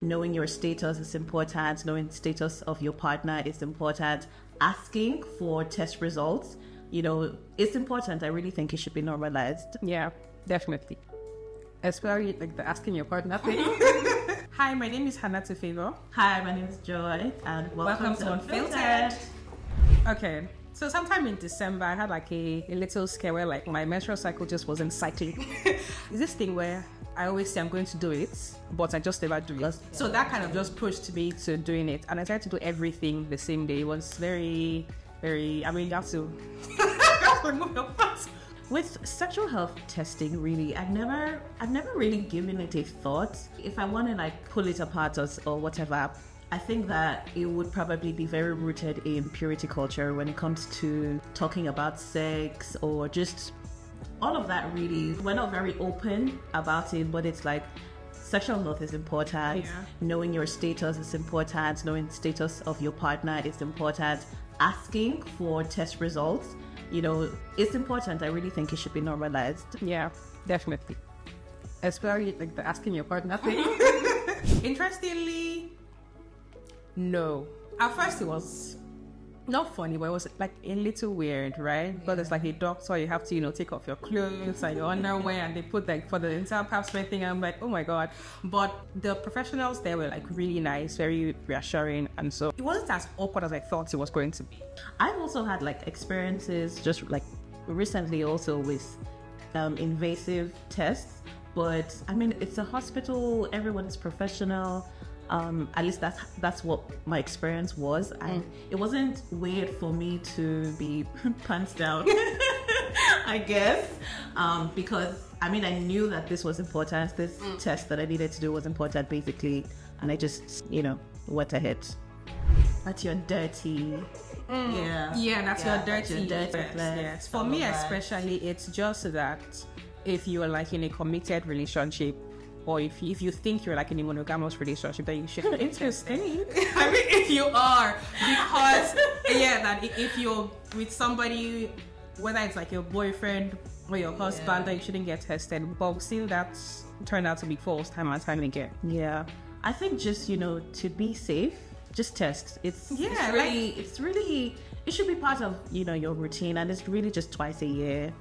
Knowing your status is important. Knowing the status of your partner is important. Asking for test results, it's important. I really think it should be normalized. Yeah, definitely. Especially like the asking your partner thing. Hi, my name is Hannah Tufavor. Hi, my name is Joy, and welcome to Unfiltered. Okay, so sometime in December, I had like a little scare where like my menstrual cycle just wasn't cycling. Is this thing where I always say I'm going to do it, but I just never do it. So that kind of just pushed me to doing it, and I tried to do everything the same day. It was very, you have to remove your pants. With sexual health testing, really, I've never really given it a thought. If I want to like pull it apart or whatever, I think that it would probably be very rooted in purity culture when it comes to talking about sex or just all of that. Really, we're not very open about it, but it's like sexual health is important. Yeah. Knowing your status is important. Knowing the status of your partner is important. Asking for test results, it's important. I really think it should be normalized. Yeah, definitely. Especially like the asking your partner thing. Interestingly, no. At first it was not funny, but it was like a little weird, right? Because it's like a doctor, you have to, take off your clothes and your underwear, and they put like for the entire pap smear thing. I'm like, oh my god. But the professionals there were like really nice, very reassuring, and so it wasn't as awkward as I thought it was going to be. I've also had like experiences just like recently also with invasive tests, but I mean it's a hospital, everyone is professional. At least that's what my experience was, and it wasn't weird for me to be pants down, I guess, because I knew that this was important. This test that I needed to do was important, basically, and I just went ahead. But you're dirty. Yeah, that's your dirty. Yes. For me especially, it's just that if you are like in a committed relationship, or if you think you're like in a monogamous relationship, that you should. Interesting. If you are, because that if you're with somebody, whether it's like your boyfriend or your husband, that you shouldn't get tested. But still, that's turned out to be false time and time again. Yeah, I think just to be safe, just test. It should be part of your routine, and it's really just twice a year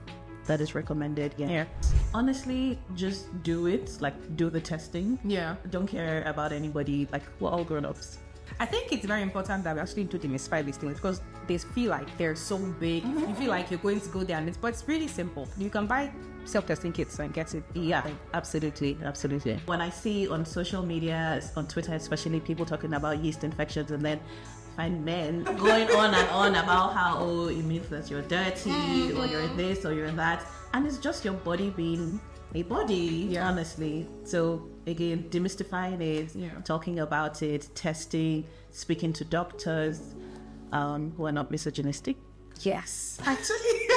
that is recommended. Yeah. Honestly, just do it. Like, do the testing. Yeah. Don't care about anybody. Like, we're all grown-ups. I think it's very important that we actually do demystify these things, because they feel like they're so big. You feel like you're going to go there, but it's really simple. You can buy self-testing kits and get it. Yeah, absolutely. When I see on social media, on Twitter especially, people talking about yeast infections, and then find men going on and on about how it means that you're dirty or you're this or you're that, and it's just your body being a body, honestly. So again, demystifying it, talking about it, testing, speaking to doctors who are not misogynistic. Yes, actually.